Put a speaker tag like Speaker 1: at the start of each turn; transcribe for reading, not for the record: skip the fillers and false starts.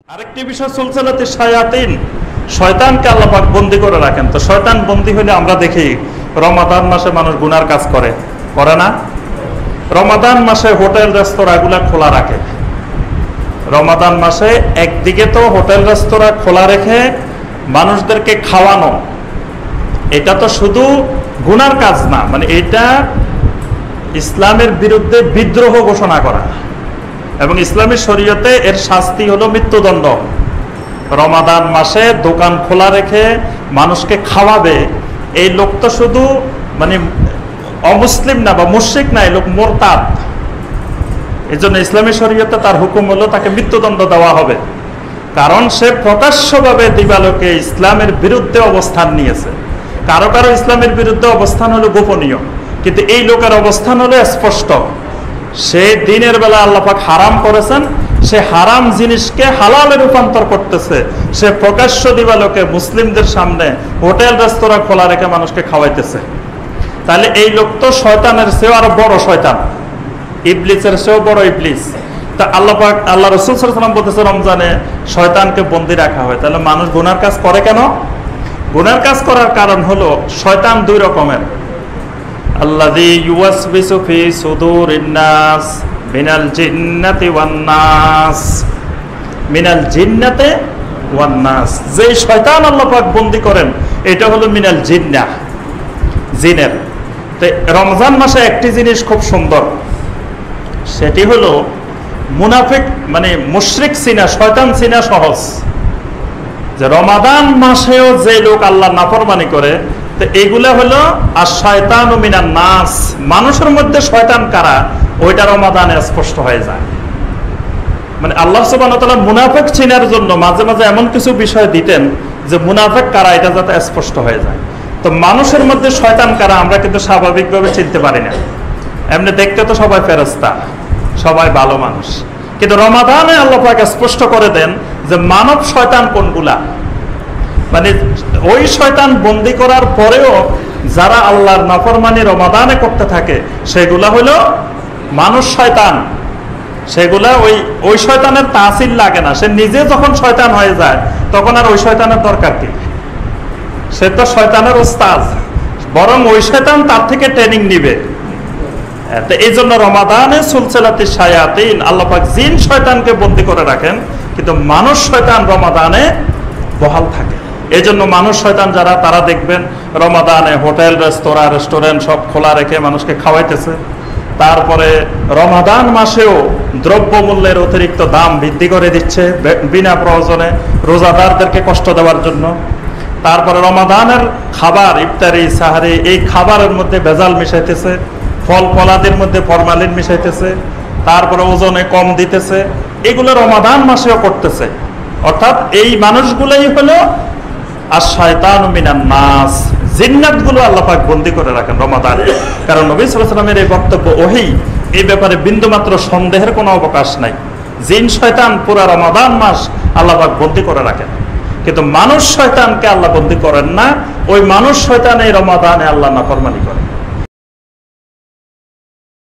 Speaker 1: আরেকটি বিষয় সুলসিলাতে শায়াতিন, শয়তানকে আল্লাহ পাক বন্দী করে রাখেন। তো শয়তান বন্দী হলে আমরা দেখি রমাদান মাসে মানুষ গুনার কাজ করে না? রমাদান মাসে হোটেল রেস্তোরাঁগুলা খোলা রাখে। রমাদান মাসে একদিকে তো হোটেল রেস্তোরাঁ খোলা রেখে মানুষদেরকে খাওয়ানো, এটা তো শুধু গুনার কাজ না, মানে এটা ইসলামের বিরুদ্ধে বিদ্রোহ ঘোষণা করা, এবং ইসলামী শরীয়তে এর শাস্তি হলো মৃত্যুদণ্ড। রমাদান মাসে দোকান খোলা রেখে মানুষকে খাওয়াবে, এই লোক তো শুধু মানে অমুসলিম না বা মুশরিক না, এই লোক মোরতাদ। এই জন্য ইসলামী শরীয়তে তার হুকুম হলো তাকে মৃত্যুদণ্ড দেওয়া হবে, কারণ সে প্রকাশ্যভাবে দিবালোকে ইসলামের বিরুদ্ধে অবস্থান নিয়েছে। কারো কারো ইসলামের বিরুদ্ধে অবস্থান হলো গোপনীয়, কিন্তু এই লোকের অবস্থান হলো স্পষ্ট। সে দিনের বেলা আল্লাহ পাক হারাম করেছেন, সে হারাম জিনিসকে হালালে রূপান্তর করতেছে। সে প্রকাশ্য দিবালোকে মুসলিমদের সামনে হোটেল রেস্তোরাঁ খোলা রেখে মানুষকে খাওয়াইতেছে। তাহলে এই লোক তো শয়তানের চেয়েও আরো বড় শয়তান, ইবলিসের চেয়েও বড় ইবলিস। তা আল্লাহ পাক, আল্লাহ রাসূল সাল্লাল্লাহু আলাইহি ওয়াসাল্লাম বলতেছে রমজানে শয়তানকে বন্দী রাখা হয়। তাহলে মানুষ গুনার কাজ করে কেন? গুনার কাজ করার কারণ হলো শয়তান দুই রকমের। আল্লাযী ইউওয়াসবিসু ফি সুদুরিন নাস মিনাল জিন্নাতি ওয়ান নাস, মিনাল জিন্নাতি ওয়ান নাস। যে শয়তান আল্লাহ পাক বন্দী করেন এটা হলো মিনাল জিন্নাহ, জিনের। তো রমজান মাসে একটি জিনিস খুব সুন্দর, সেটি হলো মুনাফিক মানে মুশরিক চিনা, শয়তান চিনা সহজ। যে রমাদান মাসেও যে লোক আল্লাহ নাফরমানি করে, তো এগুলা হলো আর শয়তান মিনান নাস, মানুষের মধ্যে শয়তান কারা ওইটা রমাদানে স্পষ্ট হয়ে যায়। মানে আল্লাহ সুবহানাহু ওয়া তাআলা মুনাফিক চিনার জন্য মাঝে মাঝে এমন কিছু বিষয় দিতেন যে মুনাফিক কারা এটা যাতে স্পষ্ট হয়ে যায়। তো মানুষের মধ্যে শয়তান কারা আমরা কিন্তু স্বাভাবিকভাবে চিনতে পারি না। এমনি দেখতে তো সবাই ফেরেশতা, সবাই ভালো মানুষ, কিন্তু রমাদানে আল্লাহ পাক স্পষ্ট করে দেন যে মানব শয়তান কোনগুলা। মানে ওই শয়তান বন্দী করার পরেও যারা আল্লাহর নাফরমানি রমাদানে করতে থাকে সেগুলা হলো মানুষ শয়তান। সেগুলা ওই শয়তানের তাসির লাগে না, সে নিজে যখন শয়তান হয়ে যায় তখন আর ওই শয়তানের দরকার কি? সে তো শয়তানের ওস্তাদ, বরং ওই শয়তান তার থেকে ট্রেনিং নিবে। তো এই জন্য রমাদানে সুলসিলাতে শায়াতিন, আল্লাহ পাক জিন শয়তানকে বন্দী করে রাখেন, কিন্তু মানুষ শয়তান রমাদানে বহাল থাকে। এই জন্য মানুষ শয়তান যারা, তারা দেখবেন রমাদানে হোটেল রেস্টুরেন্ট সব খোলা রেখে মানুষকে খাওয়াইতেছে। তারপরে রমাদান মাসেও দ্রব্যমূল্যের অতিরিক্ত দাম বৃদ্ধি করে দিচ্ছে বিনা প্রয়োজনে রোজাদারদেরকে কষ্ট দেওয়ার জন্য। তারপরে রমাদানের খাবার, ইফতারি সাহারি, এই খাবারের মধ্যে ভেজাল মিশাইতেছে, ফল ফলাদির মধ্যে ফরমালিন মিশাইতেছে, তারপরে ওজনে কম দিতেছে। এগুলো রমাদান মাসেও করতেছে। অর্থাৎ এই মানুষগুলোই হলো আর শয়তান মিনান নাস, জিন্নাতগুলো আল্লাহ পাক বন্দী করে রাখেন রমাদানে। কারণ নবী সাল্লাল্লাহু আলাইহি ওয়াসাল্লামের এই বক্তব্য ওহী, এই ব্যাপারে বিন্দুমাত্র সন্দেহের কোনো অবকাশ নাই। জিন শয়তান পুরা রমাদান মাস আল্লাহ পাক বন্দী করে রাখেন, কিন্তু মানুষ শয়তানকে আল্লাহ বন্দী করেন না। ওই মানুষ শয়তান এই রমাদানে আল্লাহ নাফরমানি করে।